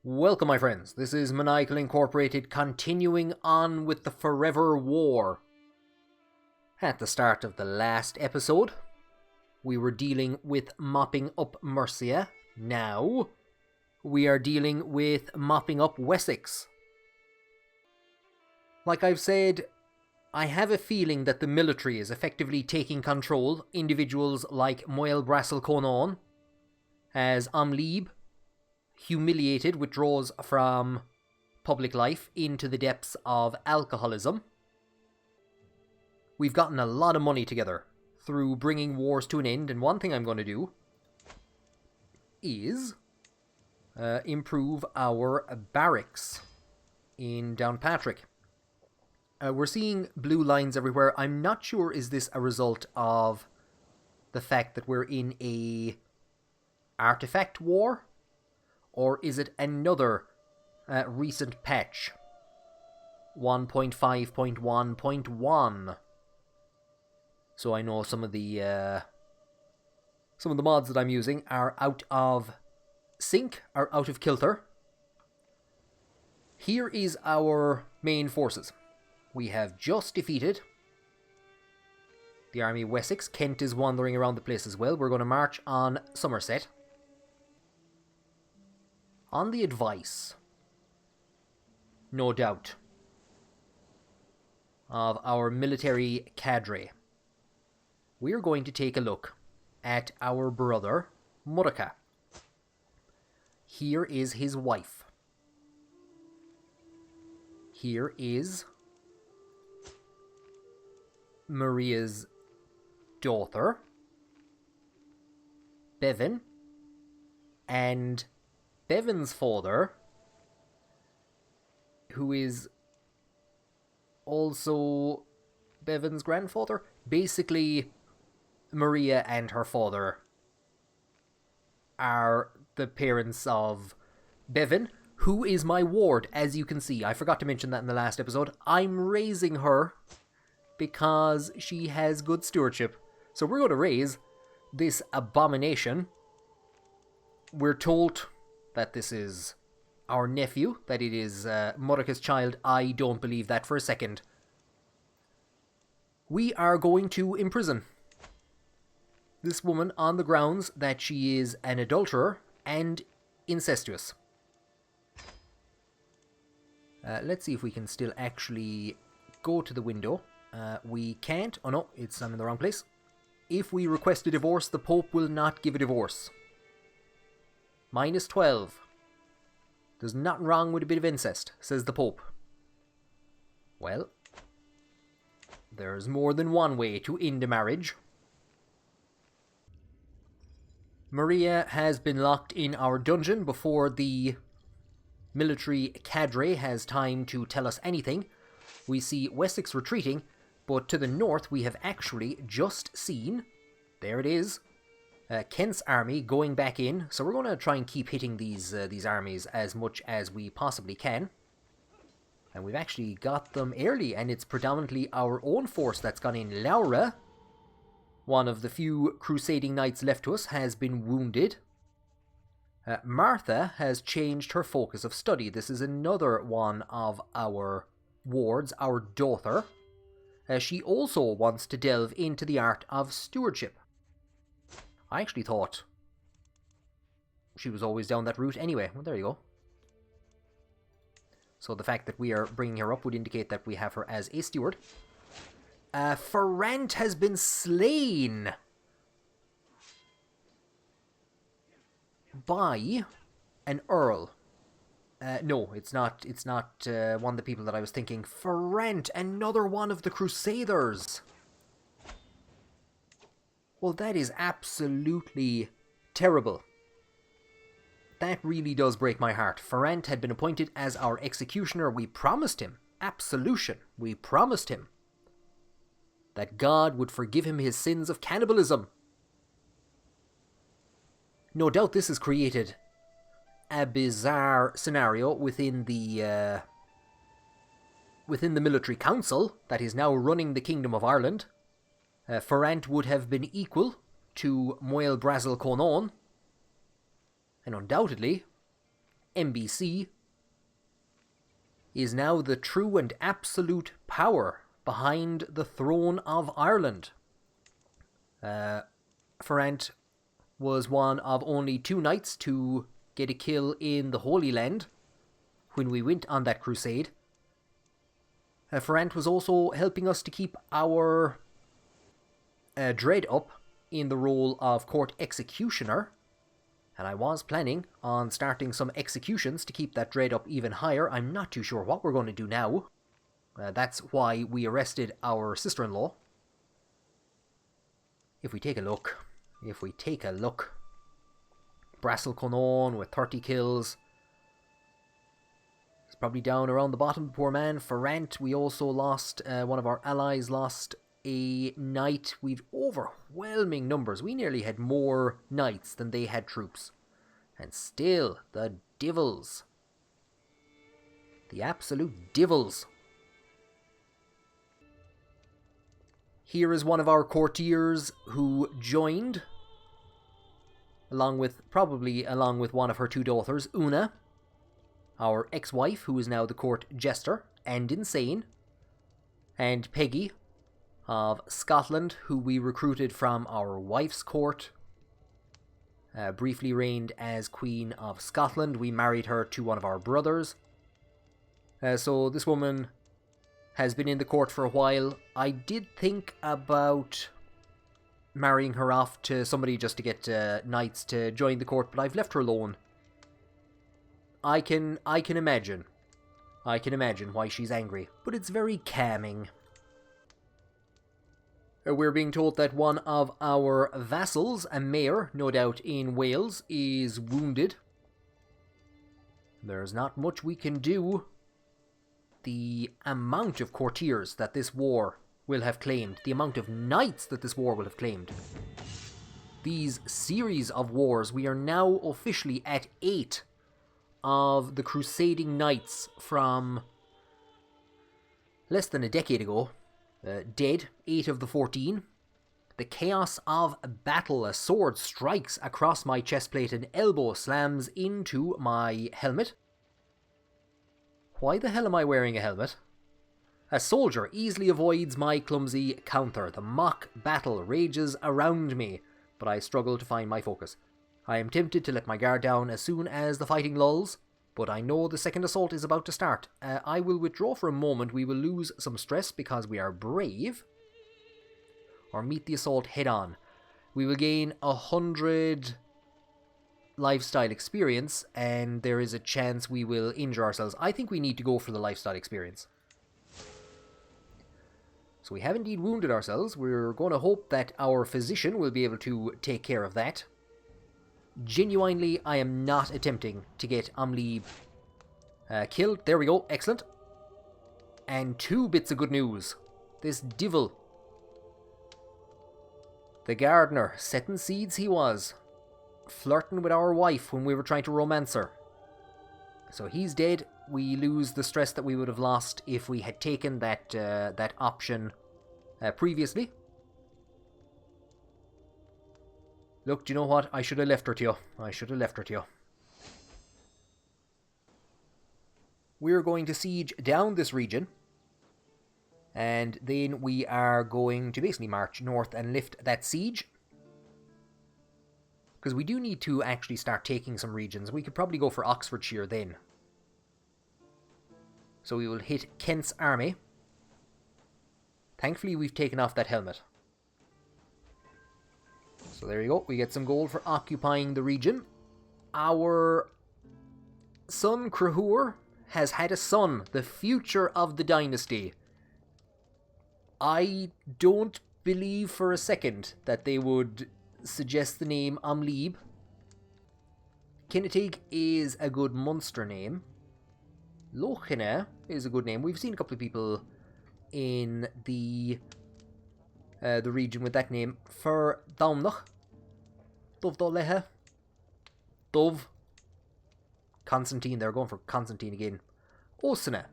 Welcome, my friends. This is Maniacal Incorporated, continuing on with the Forever War. At the start of the last episode, we were dealing with mopping up Mercia. Now, we are dealing with mopping up Wessex. Like I've said, I have a feeling that the military is effectively taking control. Individuals like Moel Brassel Conan, as Amlib, humiliated, withdraws from public life into the depths of alcoholism. We've gotten a lot of money together through bringing wars to an end, and one thing I'm going to do is improve our barracks in Downpatrick. We're seeing blue lines everywhere. I'm not sure, is this a result of the fact that we're in a artifact war? Or is it another recent patch? 1.5.1.1. So I know some of the mods that I'm using are out of sync, are out of kilter. Here is our main forces. We have just defeated the army of Wessex. Kent is wandering around the place as well. We're going to march on Somerset. On the advice, no doubt, of our military cadre, we are going to take a look at our brother, Mordecai. Here is his wife. Here is Maria's daughter, Bevan, and Bevan's father, who is also Bevan's grandfather. Basically, Maria and her father are the parents of Bevan, who is my ward, as you can see. I forgot to mention that in the last episode. I'm raising her because she has good stewardship. So we're going to raise this abomination. We're told that this is our nephew, that it is Mordecai's child. I don't believe that for a second. We are going to imprison this woman on the grounds that she is an adulterer and incestuous. Let's see if we can still actually go to the window. We can't. Oh no, I'm in the wrong place. If we request a divorce, the Pope will not give a divorce. -12. There's nothing wrong with a bit of incest, says the Pope. Well, there's more than one way to end a marriage. Maria has been locked in our dungeon before the military cadre has time to tell us anything. We see Wessex retreating, but to the north we have actually just seen, there it is, Kent's army going back in. So we're going to try and keep hitting these armies as much as we possibly can. And we've actually got them early, and it's predominantly our own force that's gone in. Laura, one of the few crusading knights left to us, has been wounded. Martha has changed her focus of study. This is another one of our wards, our daughter. She also wants to delve into the art of stewardship. I actually thought she was always down that route anyway. Well, there you go. So the fact that we are bringing her up would indicate that we have her as a steward. Ferrant has been slain by an earl. No, it's not. It's not one of the people that I was thinking. Ferrant, another one of the Crusaders. Well, that is absolutely terrible. That really does break my heart. Ferrant had been appointed as our executioner. We promised him absolution. We promised him that God would forgive him his sins of cannibalism. No doubt this has created a bizarre scenario within the military council that is now running the Kingdom of Ireland. Ferrant would have been equal to Moel Brassel Conan, and undoubtedly MBC, is now the true and absolute power behind the throne of Ireland. Ferrant was one of only 2 knights to get a kill in the Holy Land when we went on that crusade. Ferrant was also helping us to keep our dread up in the role of court executioner, and I was planning on starting some executions to keep that dread up even higher. I'm not too sure what we're going to do now. That's why we arrested our sister-in-law. If we take a look, Brassel Conon with 30 kills. He's probably down around the bottom, poor man. Ferrant, we also lost, one of our allies lost a knight. We've overwhelming numbers. We nearly had more knights than they had troops. And still, the divils. The absolute divils. Here is one of our courtiers who joined, probably along with one of her 2 daughters, Una, our ex-wife, who is now the court jester and insane, and Peggy of Scotland, who we recruited from our wife's court, briefly reigned as Queen of Scotland. We married her to one of our brothers. So this woman has been in the court for a while. I did think about marrying her off to somebody just to get knights to join the court, but I've left her alone. I can imagine why she's angry, but it's very calming. We're being told that one of our vassals, a mayor, no doubt in Wales, is wounded. There's not much we can do. The amount of courtiers that this war will have claimed, the amount of knights that this war will have claimed. These series of wars, we are now officially at 8 of the crusading knights from less than a decade ago. Dead, 8 of the 14. The chaos of battle, a sword strikes across my chestplate, an elbow slams into my helmet. Why the hell am I wearing a helmet? A soldier easily avoids my clumsy counter. The mock battle rages around me, but I struggle to find my focus. I am tempted to let my guard down as soon as the fighting lulls, but I know the second assault is about to start. I will withdraw for a moment. We will lose some stress because we are brave, or meet the assault head on. We will gain 100 lifestyle experience, and there is a chance we will injure ourselves. I think we need to go for the lifestyle experience. So we have indeed wounded ourselves. We're going to hope that our physician will be able to take care of that. Genuinely, I am not attempting to get Uí Néill killed. There we go, excellent. And 2 bits of good news. This divil, the gardener, setting seeds he was, flirting with our wife when we were trying to romance her. So he's dead. We lose the stress that we would have lost if we had taken that option previously. Look, do you know what? I should have left her to you. We're going to siege down this region, and then we are going to basically march north and lift that siege. Because we do need to actually start taking some regions. We could probably go for Oxfordshire then. So we will hit Kent's army. Thankfully, we've taken off that helmet. So there you go. We get some gold for occupying the region. Our son, Crahur, has had a son. The future of the dynasty. I don't believe for a second that they would suggest the name Uí Néill. Kinnetig is a good Munster name. Lochine is a good name. We've seen a couple of people in the region with that name. For Domnach, Dov Dolehe, Dov, Constantine. They're going for Constantine again. Osina,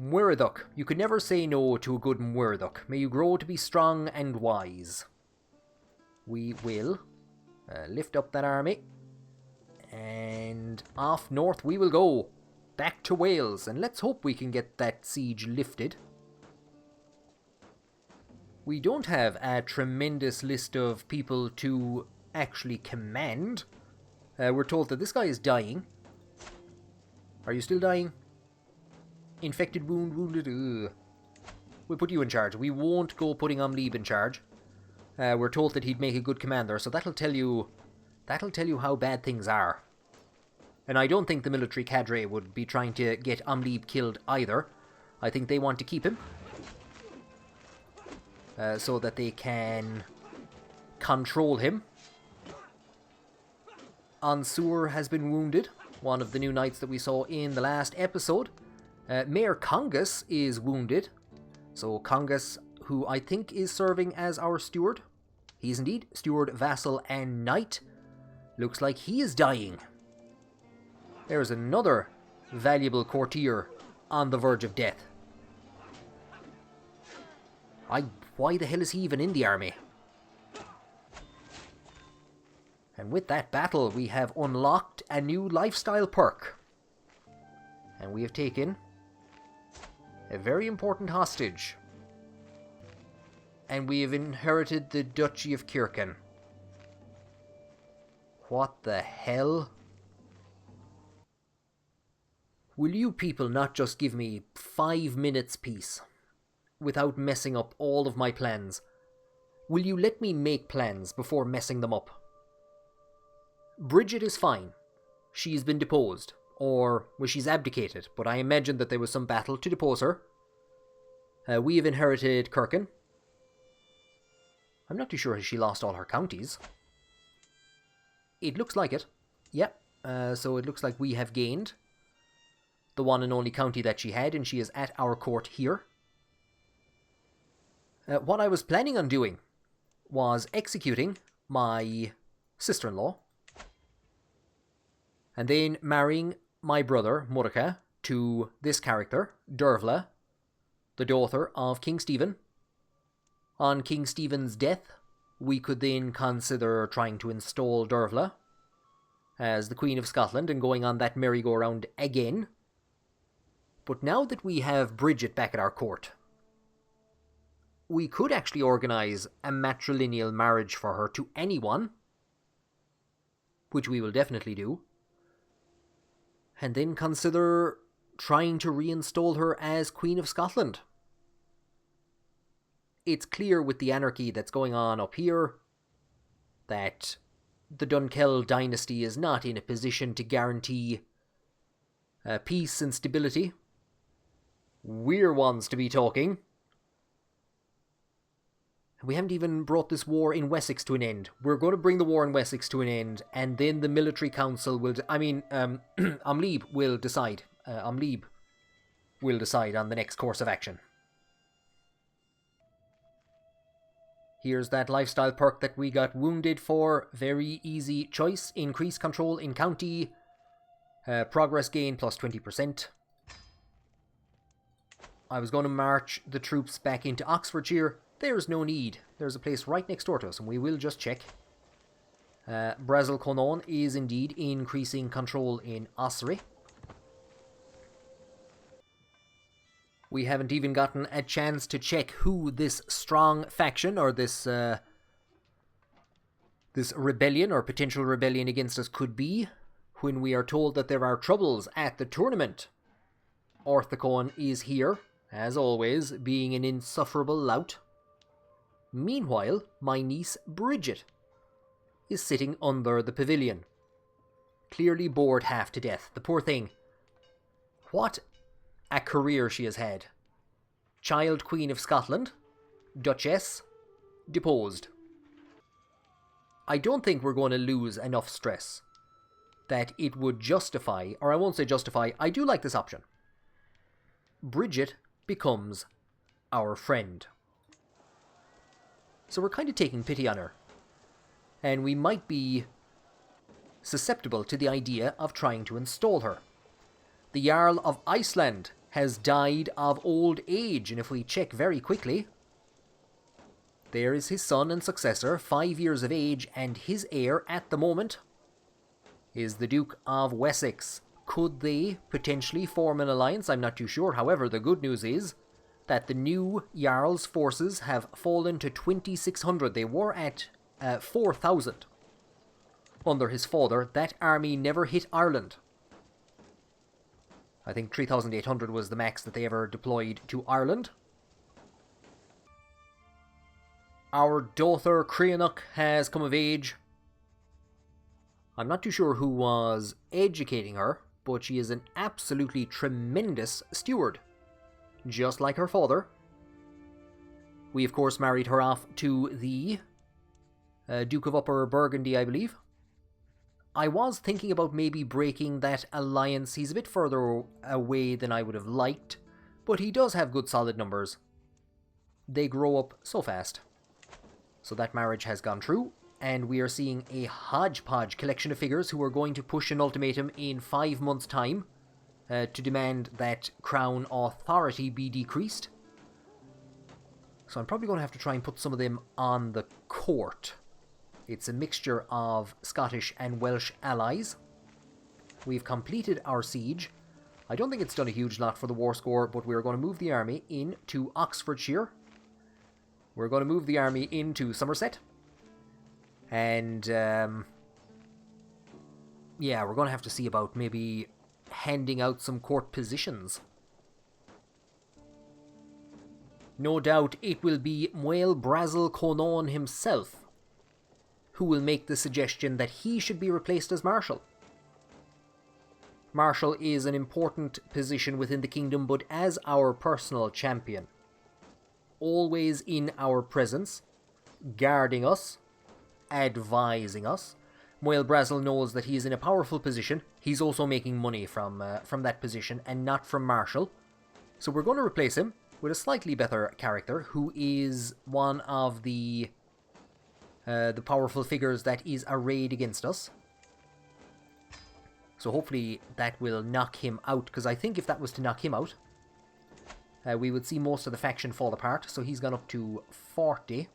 Muireduk. You could never say no to a good Muireduk. May you grow to be strong and wise. We will lift up that army off north we will go. Back to Wales, and let's hope we can get that siege lifted. We don't have a tremendous list of people to actually command. We're told that this guy is dying. Are you still dying? Infected, wounded. Ugh. We'll put you in charge. We won't go putting Umleab in charge. We're told that he'd make a good commander, so that'll tell you how bad things are. And I don't think the military cadre would be trying to get Umleab killed either. I think they want to keep him. So that they can control him. Ansur has been wounded. One of the new knights that we saw in the last episode. Mayor Congus is wounded. So Congus, who I think is serving as our steward. He is indeed. Steward, vassal, and knight. Looks like he is dying. There's another valuable courtier on the verge of death. Why the hell is he even in the army? And with that battle, we have unlocked a new lifestyle perk. And we have taken a very important hostage. And we have inherited the Duchy of Kirken. What the hell? Will you people not just give me 5 minutes peace without messing up all of my plans? Will you let me make plans before messing them up? Bridget is fine. She's been deposed. Or, well, she's abdicated, but I imagine that there was some battle to depose her. We have inherited Kirken. I'm not too sure if she lost all her counties. It looks like it. Yep. So it looks like we have gained the one and only county that she had, and she is at our court here. What I was planning on doing was executing my sister-in-law and then marrying my brother, Mordecai, to this character, Dervla, the daughter of King Stephen. On King Stephen's death, we could then consider trying to install Dervla as the Queen of Scotland and going on that merry-go-round again. But now that we have Bridget back at our court, we could actually organise a matrilineal marriage for her to anyone, which we will definitely do, and then consider trying to reinstall her as Queen of Scotland. It's clear with the anarchy that's going on up here that the Dunkeld dynasty is not in a position to guarantee peace and stability. We're ones to be talking. We haven't even brought this war in Wessex to an end. We're going to bring the war in Wessex to an end, and then the military council will... Umleab will decide. Umleab will decide on the next course of action. Here's that lifestyle perk that we got wounded for. Very easy choice. Increase control in county. Progress gain plus 20%. I was going to march the troops back into Oxfordshire. There's no need. There's a place right next door to us, and we will just check. Brazil Conon is indeed increasing control in Ossory. We haven't even gotten a chance to check who this strong faction, or this rebellion, or potential rebellion against us could be, when we are told that there are troubles at the tournament. Orthicon is here, as always, being an insufferable lout. Meanwhile, my niece Bridget is sitting under the pavilion, clearly bored half to death. The poor thing. What a career she has had. Child Queen of Scotland, Duchess, deposed. I don't think we're going to lose enough stress that it would justify, or I won't say justify, I do like this option. Bridget becomes our friend. So we're kind of taking pity on her. And we might be susceptible to the idea of trying to install her. The Jarl of Iceland has died of old age, and if we check very quickly, there is his son and successor, 5 years of age, and his heir at the moment is the Duke of Wessex. Could they potentially form an alliance? I'm not too sure. However, the good news is that the new Jarl's forces have fallen to 2,600. They were at 4,000 under his father. That army never hit Ireland. I think 3,800 was the max that they ever deployed to Ireland. Our daughter Creanach has come of age. I'm not too sure who was educating her, but she is an absolutely tremendous steward, just like her father. We of course married her off to the Duke of Upper Burgundy, I believe. I was thinking about maybe breaking that alliance. He's a bit further away than I would have liked, but he does have good solid numbers. They grow up so fast. So that marriage has gone through, and we are seeing a hodgepodge collection of figures who are going to push an ultimatum in 5 months' time to demand that crown authority be decreased. So I'm probably going to have to try and put some of them on the court. It's a mixture of Scottish and Welsh allies. We've completed our siege. I don't think it's done a huge lot for the war score, but we're going to move the army into Oxfordshire. We're going to move the army into Somerset. And, yeah, we're going to have to see about maybe handing out some court positions. No doubt it will be Muel Brazil Conan himself who will make the suggestion that he should be replaced as Marshal. Marshal is an important position within the kingdom, but as our personal champion, always in our presence, guarding us, advising us. Muel Brazil knows that he is in a powerful position. He's also making money from that position and not from Marshal. So we're going to replace him with a slightly better character who is one of the powerful figures that is arrayed against us. So hopefully that will knock him out, because I think if that was to knock him out, we would see most of the faction fall apart. So he's gone up to 40.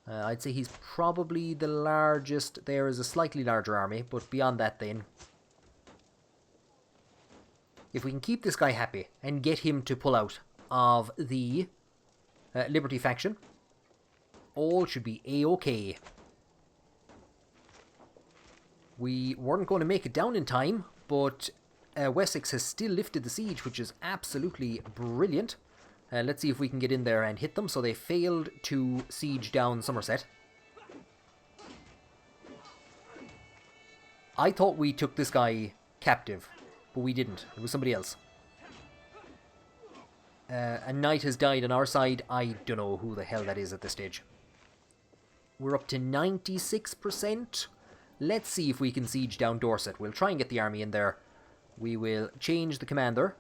I'd say he's probably the largest. There is a slightly larger army, but beyond that then, if we can keep this guy happy and get him to pull out of the Liberty faction, all should be a-okay. We weren't going to make it down in time, but Wessex has still lifted the siege, which is absolutely brilliant. Let's see if we can get in there and hit them. So they failed to siege down Somerset. I thought we took this guy captive, but we didn't. It was somebody else. A knight has died on our side. I don't know who the hell that is at this stage. We're up to 96%. Let's see if we can siege down Dorset. We'll try and get the army in there. We will change the commander.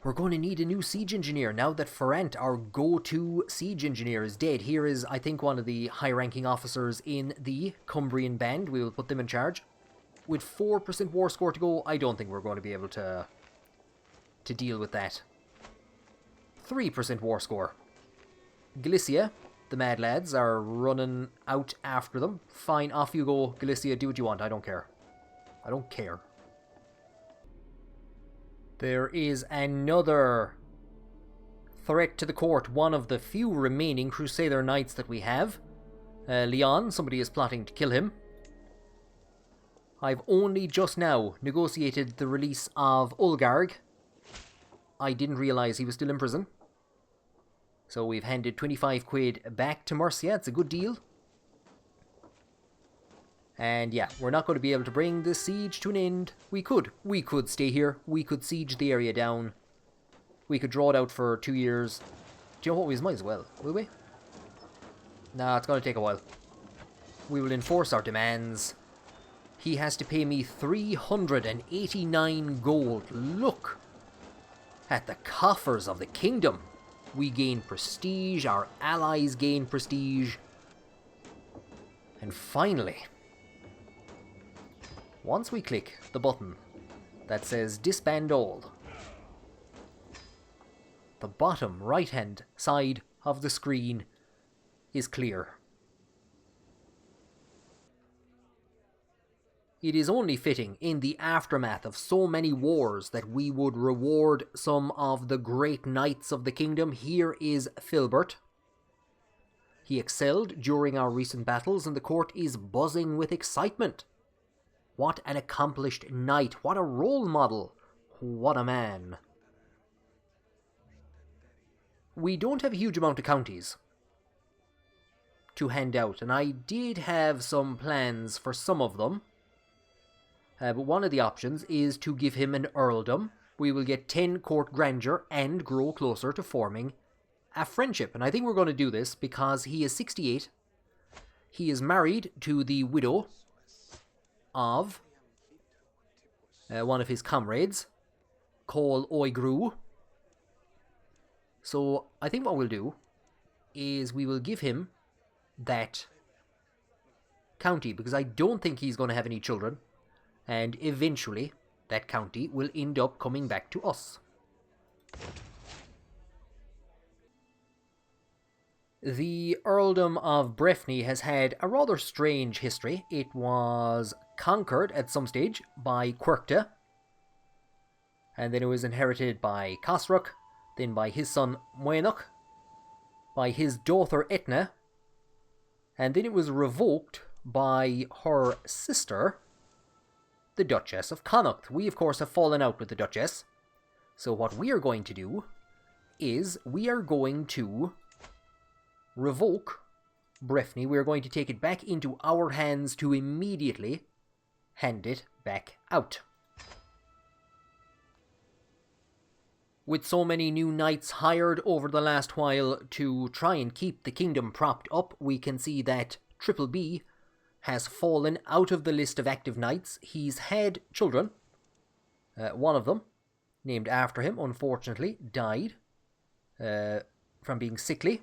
We're going to need a new siege engineer now that Ferrant, our go-to siege engineer, is dead. Here is, I think, one of the high-ranking officers in the Cumbrian band. We will put them in charge. With 4% war score to go, I don't think we're going to be able to deal with that. 3% war score. Galicia, the mad lads, are running out after them. Fine, off you go, Galicia, do what you want. I don't care. I don't care. There is another threat to the court. One of the few remaining Crusader knights that we have. Leon, somebody is plotting to kill him. I've only just now negotiated the release of Ulgarg. I didn't realise he was still in prison. So we've handed 25 quid back to Mercia. It's a good deal. And yeah, we're not going to be able to bring this siege to an end. We could stay here. We could siege the area down. We could draw it out for 2 years. Do you know what? We might as well, will we? Nah, it's going to take a while. We will enforce our demands. He has to pay me 389 gold. Look at the coffers of the kingdom. We gain prestige. Our allies gain prestige. And finally, once we click the button that says disband all, the bottom right hand side of the screen is clear. it is only fitting in the aftermath of so many wars that we would reward some of the great knights of the kingdom. Here is Filbert. He excelled during our recent battles and the court is buzzing with excitement. What an accomplished knight, what a role model, what a man. We don't have a huge amount of counties to hand out, and I did have some plans for some of them. But one of the options is to give him an earldom. We will get 10 court grandeur and grow closer to forming a friendship. And I think we're going to do this because he is 68. He is married to the widow of one of his comrades, Cole Oigru. So I think what we'll do is we will give him that county because I don't think he's going to have any children. And eventually, that county will end up coming back to us. The earldom of Breffni has had a rather strange history. It was conquered at some stage by Quirkta, and then it was inherited by Casroch, then by his son Muenoch, by his daughter Etna, and then it was revoked by her sister, the Duchess of Connaught. We, of course, have fallen out with the Duchess. So what we are going to do is we are going to revoke Breffni. We are going to take it back into our hands to immediately hand it back out. With so many new knights hired over the last while to try and keep the kingdom propped up, we can see that Triple B has fallen out of the list of active knights. He's had children. One of them, named after him, unfortunately, died from being sickly.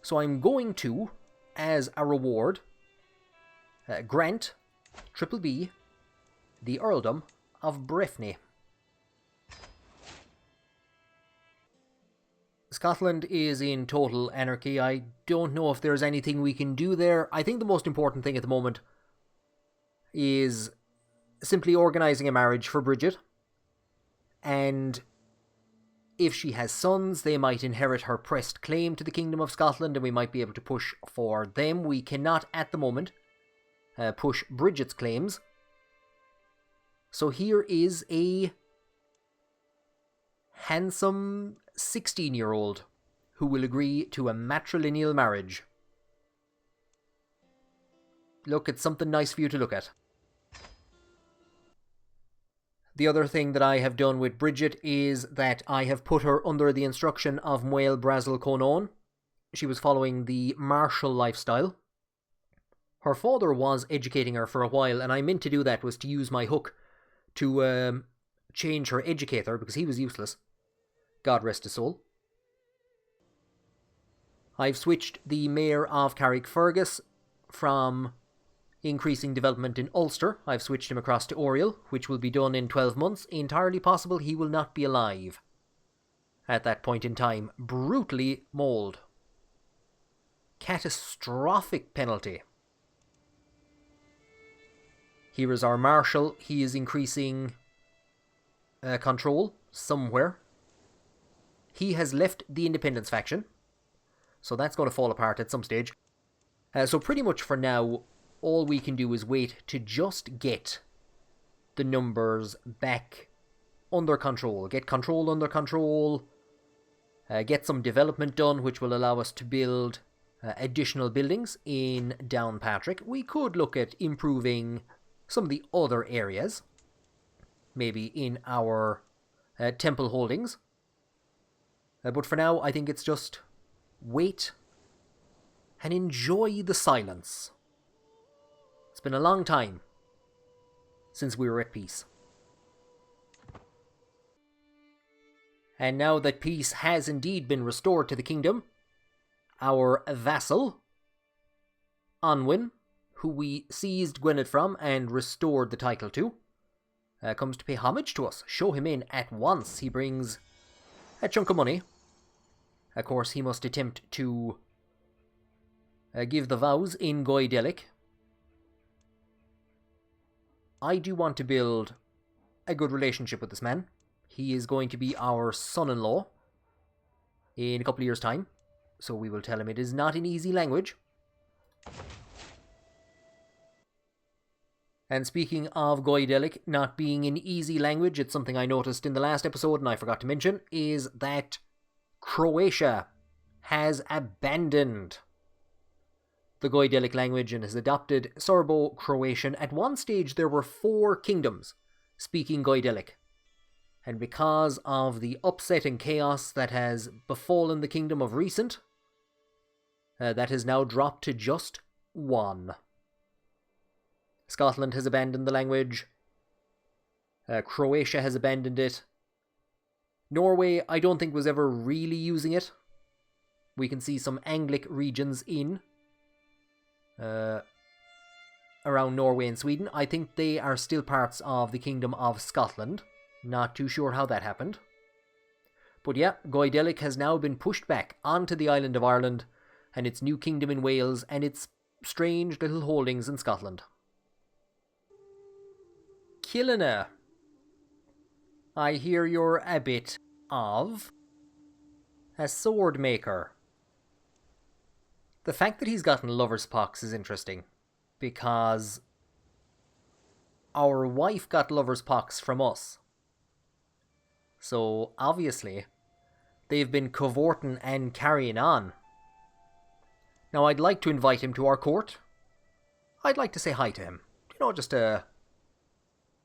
So I'm going to, as a reward, grant Triple B the earldom of Breffni. Scotland is in total anarchy. I don't know if there's anything we can do there. I think the most important thing at the moment is simply organising a marriage for Bridget. And if she has sons, they might inherit her pressed claim to the Kingdom of Scotland and we might be able to push for them. We cannot, at the moment, push Bridget's claims. So here is a handsome 16-year-old who will agree to a matrilineal marriage. Look, it's something nice for you to look at. The other thing that I have done with Bridget is that I have put her under the instruction of Muel Brazil Conon. She was following the martial lifestyle. Her father was educating her for a while, and I meant to do that was to use my hook to change her educator because he was useless. God rest his soul. I've switched the Mayor of Carrickfergus from increasing development in Ulster. I've switched him across to Oriel, which will be done in 12 months. Entirely possible he will not be alive at that point in time. Brutally mauled. Catastrophic penalty. Here is our Marshal. He is increasing control somewhere. He has left the Independence faction, so that's going to fall apart at some stage. So pretty much for now, all we can do is wait to just get the numbers back under control. Get control under control, get some development done, which will allow us to build additional buildings in Downpatrick. We could look at improving some of the other areas, maybe in our temple holdings. But for now, I think it's just wait and enjoy the silence. It's been a long time since we were at peace. And now that peace has indeed been restored to the kingdom, our vassal, Anwin, who we seized Gwynedd from and restored the title to, comes to pay homage to us. Show him in at once. He brings a chunk of money. Of course, he must attempt to give the vows in Goidelic. I do want to build a good relationship with this man. He is going to be our son-in-law in a couple of years' time. So we will tell him it is not an easy language. And speaking of Goidelic not being an easy language, it's something I noticed in the last episode and I forgot to mention, is that Croatia has abandoned the Goidelic language and has adopted Serbo-Croatian. At one stage there were 4 kingdoms speaking Goidelic. And because of the upset and chaos that has befallen the kingdom of recent, that has now dropped to just 1. Scotland has abandoned the language. Croatia has abandoned it. Norway, I don't think was ever really using it. We can see some Anglic regions in around Norway and Sweden. I think they are still parts of the Kingdom of Scotland. Not too sure how that happened. But yeah, Goidelic has now been pushed back onto the island of Ireland and its new kingdom in Wales and its strange little holdings in Scotland. Killina, I hear you're a bit of a sword maker. The fact that he's gotten lover's pox is interesting, because our wife got lover's pox from us. So obviously they've been cavorting and carrying on. Now I'd like to invite him to our court. I'd like to say hi to him. You know, just to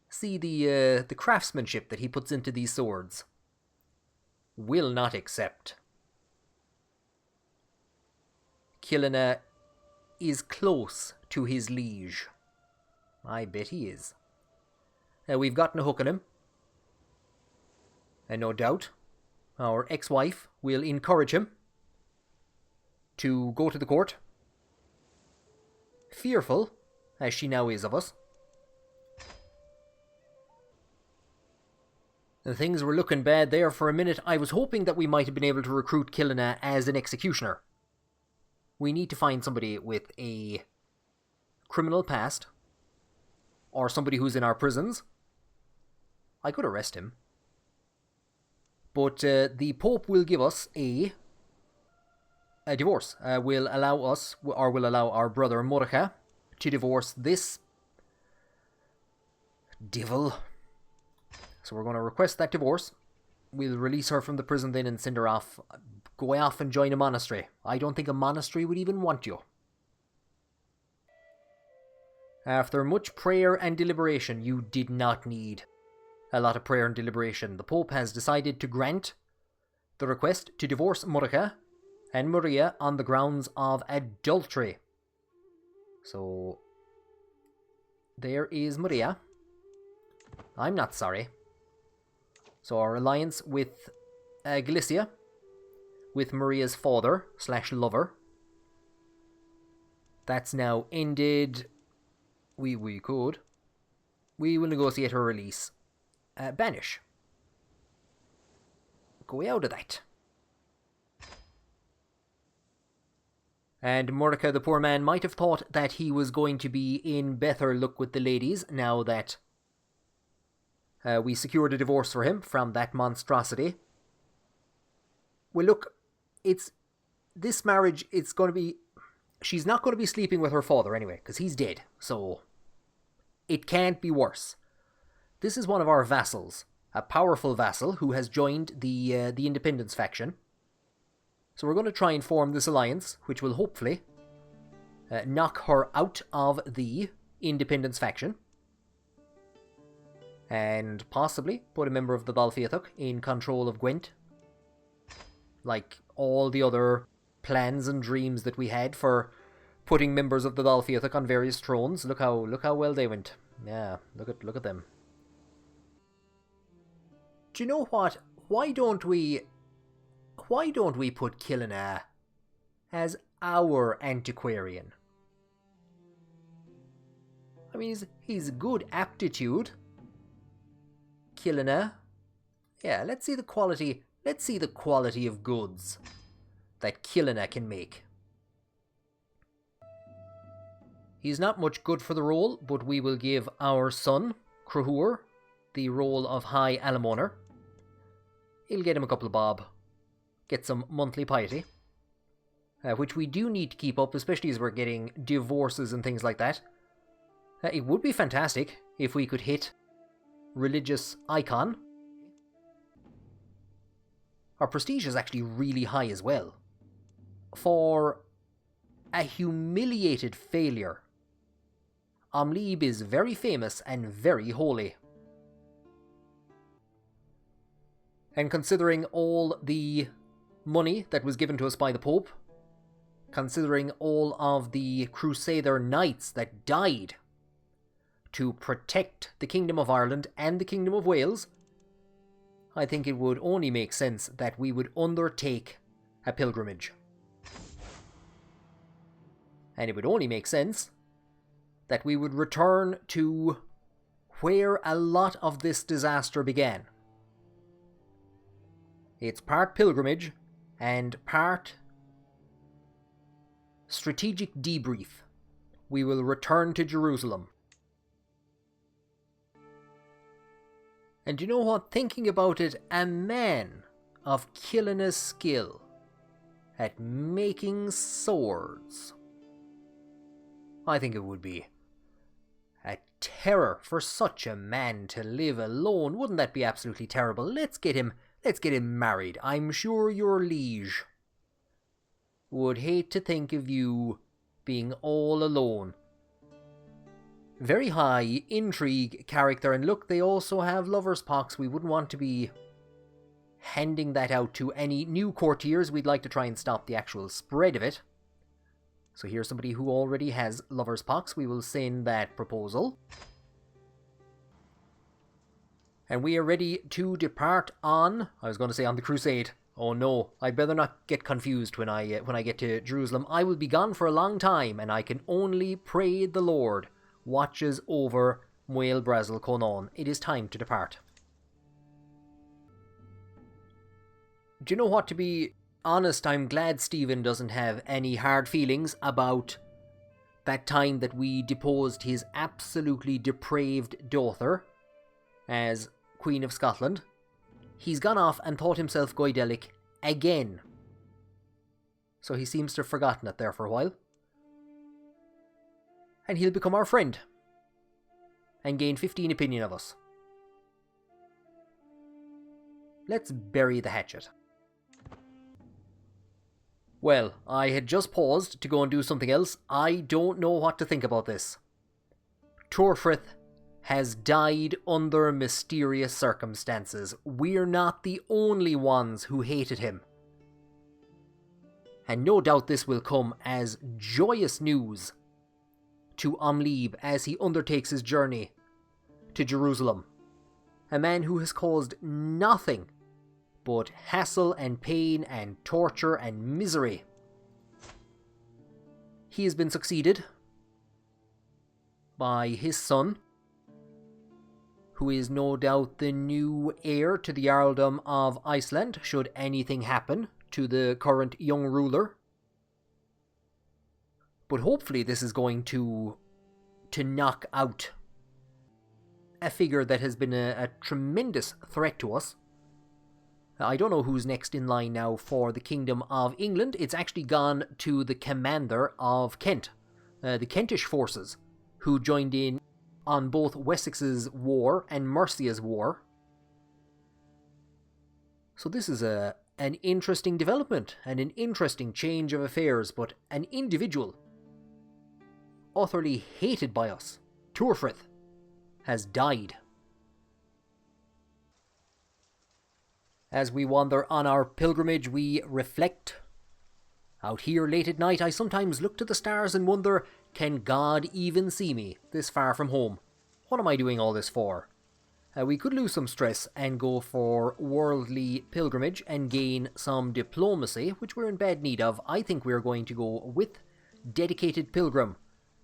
see the craftsmanship that he puts into these swords. Will not accept. Killina is close to his liege. I bet he is. We've gotten a hook on him. And no doubt, our ex-wife will encourage him to go to the court. Fearful, as she now is of us. And things were looking bad there for a minute. I was hoping that we might have been able to recruit Killina as an executioner. We need to find somebody with a criminal past, or somebody who's in our prisons. I could arrest him. But the Pope will give us a divorce. Will allow us, or will allow our brother Mordechai to divorce this devil. So we're going to request that divorce. We'll release her from the prison then and send her off. Go off and join a monastery. I don't think a monastery would even want you. After much prayer and deliberation, you did not need a lot of prayer and deliberation. The Pope has decided to grant the request to divorce Mordechai and Maria on the grounds of adultery. So there is Maria. I'm not sorry. So our alliance with Galicia, with Maria's father/lover, that's now ended. We will negotiate her release. Banish. Go out of that. And Mordecai, the poor man, might have thought that he was going to be in better luck with the ladies now that we secured a divorce for him from that monstrosity. Well, look, this marriage, it's going to be... She's not going to be sleeping with her father anyway, because he's dead, so it can't be worse. This is one of our vassals, a powerful vassal who has joined the Independence faction. So we're going to try and form this alliance, which will hopefully knock her out of the Independence faction. And possibly put a member of the Dál Fiatach in control of Gwent. Like all the other plans and dreams that we had for putting members of the Dál Fiatach on various thrones. Look how well they went. Yeah, look at them. Do you know what? Why don't we put Killina as our antiquarian? I mean, he's good aptitude. Killina. Yeah, let's see the quality of goods that Killina can make. He's not much good for the role, but we will give our son, Cruhur, the role of High Alamoner. He'll get him a couple of bob. Get some monthly piety. Which we do need to keep up, especially as we're getting divorces and things like that. It would be fantastic if we could hit religious icon. Our prestige is actually really high as well. For a humiliated failure, Amlíb is very famous and very holy. And considering all the money that was given to us by the Pope, considering all of the Crusader knights that died to protect the Kingdom of Ireland and the Kingdom of Wales, I think it would only make sense that we would undertake a pilgrimage. And it would only make sense that we would return to where a lot of this disaster began. It's part pilgrimage and part strategic debrief. We will return to Jerusalem. And you know what? Thinking about it, a man of killing skill at making swords, I think it would be a terror for such a man to live alone. Wouldn't that be absolutely terrible? Let's get him married. I'm sure your liege would hate to think of you being all alone. Very high intrigue character, and look, they also have lover's pox. We wouldn't want to be handing that out to any new courtiers. We'd like to try and stop the actual spread of it. So here's somebody who already has lover's pox. We will send that proposal. And we are ready to depart on, I was going to say on the crusade. Oh no, I'd better not get confused when I get to Jerusalem. I will be gone for a long time, and I can only pray the Lord watches over Muel Brazil Conon. It is time to depart. Do you know what, to be honest, I'm glad Stephen doesn't have any hard feelings about that time that we deposed his absolutely depraved daughter as Queen of Scotland. He's gone off and thought himself Goidelic again. So he seems to have forgotten it there for a while. And he'll become our friend and gain 15 opinion of us. Let's bury the hatchet. Well, I had just paused to go and do something else. I don't know what to think about this. Turfrith has died under mysterious circumstances. We're not the only ones who hated him. And no doubt this will come as joyous news to Amlíb as he undertakes his journey to Jerusalem. A man who has caused nothing but hassle and pain and torture and misery. He has been succeeded by his son, who is no doubt the new heir to the Earldom of Iceland, should anything happen to the current young ruler. But hopefully this is going to knock out a figure that has been a tremendous threat to us. I don't know who's next in line now for the Kingdom of England. It's actually gone to the commander of Kent, the Kentish forces, who joined in on both Wessex's war and Mercia's war. So this is an interesting development and an interesting change of affairs, but an individual utterly hated by us, Turfrith, has died. As we wander on our pilgrimage, we reflect. Out here late at night, I sometimes look to the stars and wonder, can God even see me this far from home? What am I doing all this for? We could lose some stress and go for worldly pilgrimage and gain some diplomacy, which we're in bad need of. I think we're going to go with dedicated pilgrim,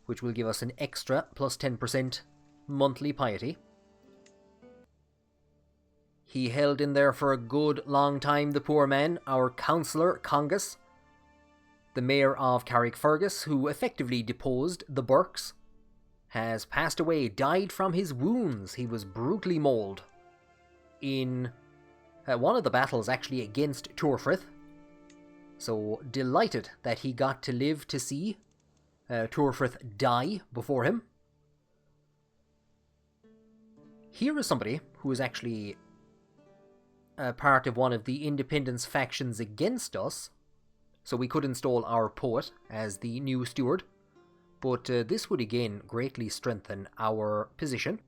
which will give us an extra plus 10% monthly piety. He held in there for a good long time, the poor man, our counsellor, Congus. The mayor of Carrickfergus, who effectively deposed the Burkes, has passed away, died from his wounds. He was brutally mauled in one of the battles actually against Turfrith. So delighted that he got to live to see Turfrith die before him. Here is somebody who is actually part of one of the independence factions against us. So we could install our poet as the new steward. But this would again greatly strengthen our position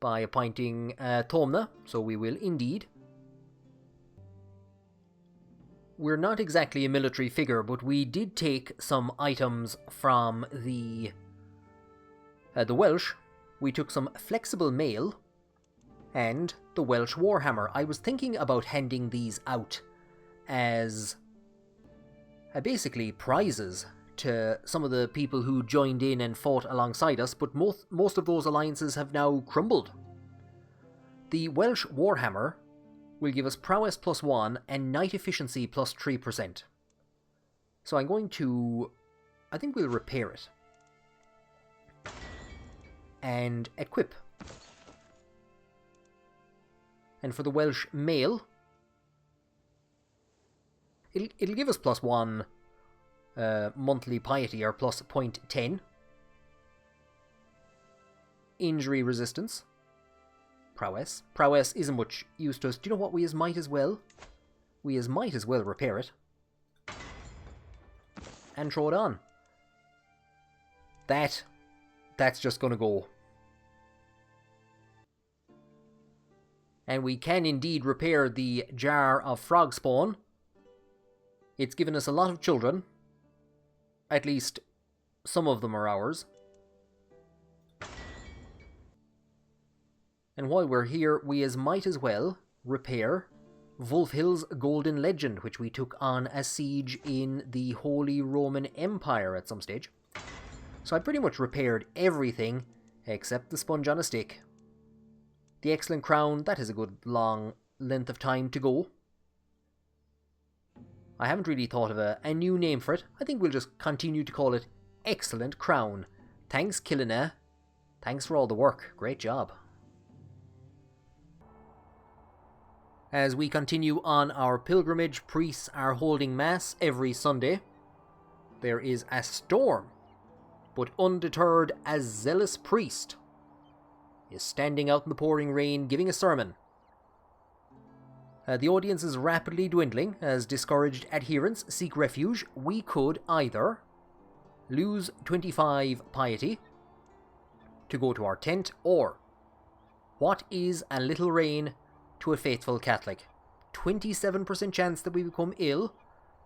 by appointing Tomna, so we will indeed. We're not exactly a military figure, but we did take some items from the Welsh. We took some flexible mail and the Welsh Warhammer. I was thinking about handing these out as basically prizes to some of the people who joined in and fought alongside us, but most of those alliances have now crumbled. The Welsh Warhammer will give us prowess +1 and knight efficiency +3%. So I'm going to... I think we'll repair it. And equip. And for the Welsh Mail, it'll give us +1 monthly piety, or plus 0.10. Injury resistance. Prowess. Prowess isn't much use to us. Do you know what? We might as well repair it. And throw it on. That's just gonna go. And we can indeed repair the jar of frog spawn. It's given us a lot of children. At least some of them are ours. And while we're here, we might as well repair Wulfhill's Golden Legend, which we took on a siege in the Holy Roman Empire at some stage. So I pretty much repaired everything except the sponge on a stick. The Excellent Crown, that is a good long length of time to go. I haven't really thought of a new name for it. I think we'll just continue to call it Excellent Crown. Thanks, Killina. Thanks for all the work. Great job. As we continue on our pilgrimage, priests are holding Mass every Sunday. There is a storm, but undeterred, a zealous priest is standing out in the pouring rain giving a sermon. The audience is rapidly dwindling as discouraged adherents seek refuge. We could either lose 25 piety to go to our tent, or what is a little rain to a faithful Catholic? 27% chance that we become ill,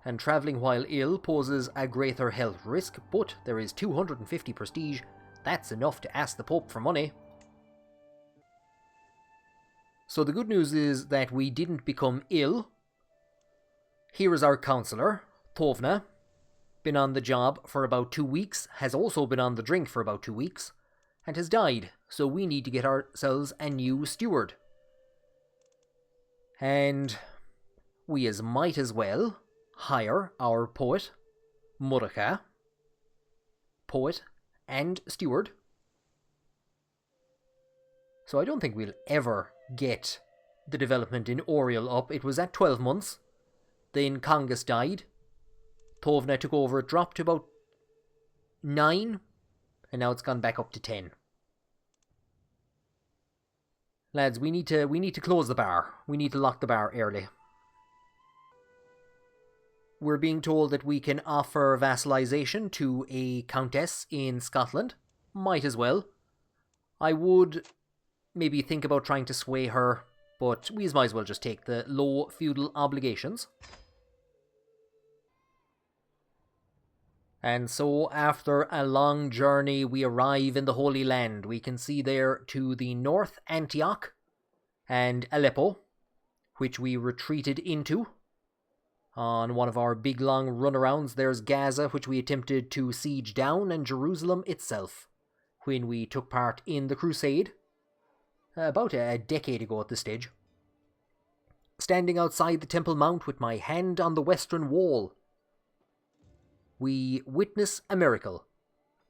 and travelling while ill poses a greater health risk, but there is 250 prestige. That's enough to ask the Pope for money. So the good news is that we didn't become ill. Here is our counsellor, Tovna. Been on the job for about 2 weeks, has also been on the drink for about 2 weeks, and has died, so we need to get ourselves a new steward. And we might as well hire our poet, Murica, poet and steward. So I don't think we'll ever get the development in Oriel up. It was at 12 months. Then Congus died. Tovna took over. It dropped to about 9. And now it's gone back up to 10. Lads, we need to close the bar. We need to lock the bar early. We're being told that we can offer vassalization to a countess in Scotland. Might as well. I would maybe think about trying to sway her, but we might as well just take the low feudal obligations. And so, after a long journey, we arrive in the Holy Land. We can see there to the north Antioch and Aleppo, which we retreated into. On one of our big long runarounds, there's Gaza, which we attempted to siege down, and Jerusalem itself, when we took part in the Crusade, about a decade ago at this stage. Standing outside the Temple Mount with my hand on the western wall, we witness a miracle.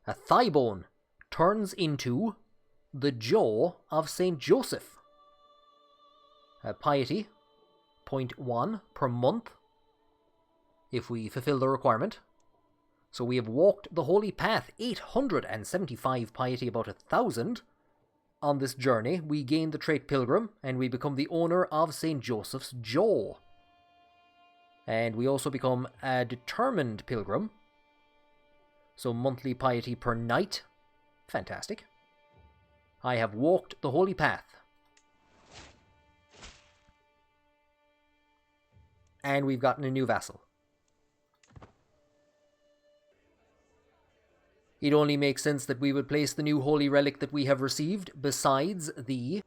A thigh bone turns into the jaw of St. Joseph. Piety, 0.1 per month, if we fulfill the requirement. So we have walked the holy path, 875 piety, about 1,000. On this journey, we gain the trait Pilgrim, and we become the owner of St. Joseph's jaw. And we also become a determined Pilgrim. So monthly piety per night. Fantastic. I have walked the holy path. And we've gotten a new vassal. It only makes sense that we would place the new holy relic that we have received besides the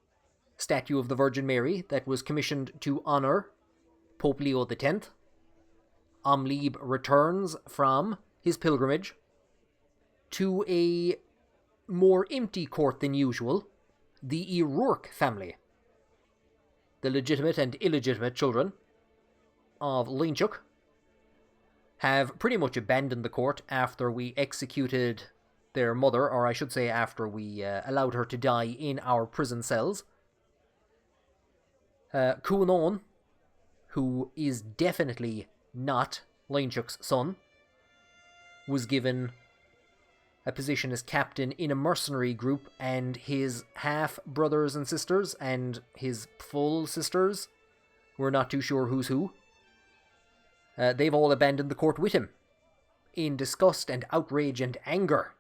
statue of the Virgin Mary that was commissioned to honour Pope Leo X. Amlib returns from his pilgrimage to a more empty court than usual, the O'Rourke family. The legitimate and illegitimate children of Leinchuk have pretty much abandoned the court after we executed their mother, or I should say after we allowed her to die in our prison cells. Cuanon, who is definitely not Leinchuk's son, was given a position as captain in a mercenary group, and his half-brothers and sisters and his full sisters, we're not too sure who's who, they've all abandoned the court with him, in disgust and outrage and anger.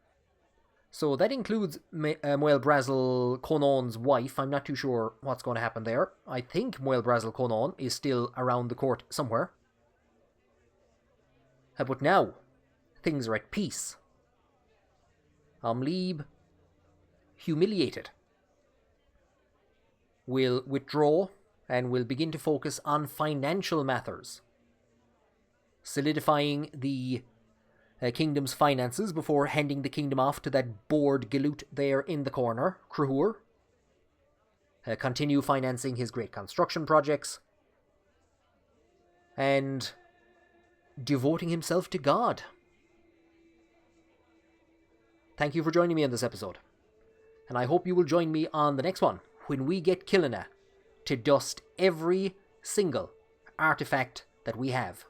So that includes Moel Brazil Conon's wife. I'm not too sure what's going to happen there. I think Moel Brazil Conon is still around the court somewhere. But now, things are at peace. Amlib, humiliated, will withdraw and will begin to focus on financial matters, solidifying the kingdom's finances before handing the kingdom off to that bored galoot there in the corner, Cruhur. Continue financing his great construction projects, and devoting himself to God. Thank you for joining me on this episode, and I hope you will join me on the next one, when we get Killina to dust every single artifact that we have.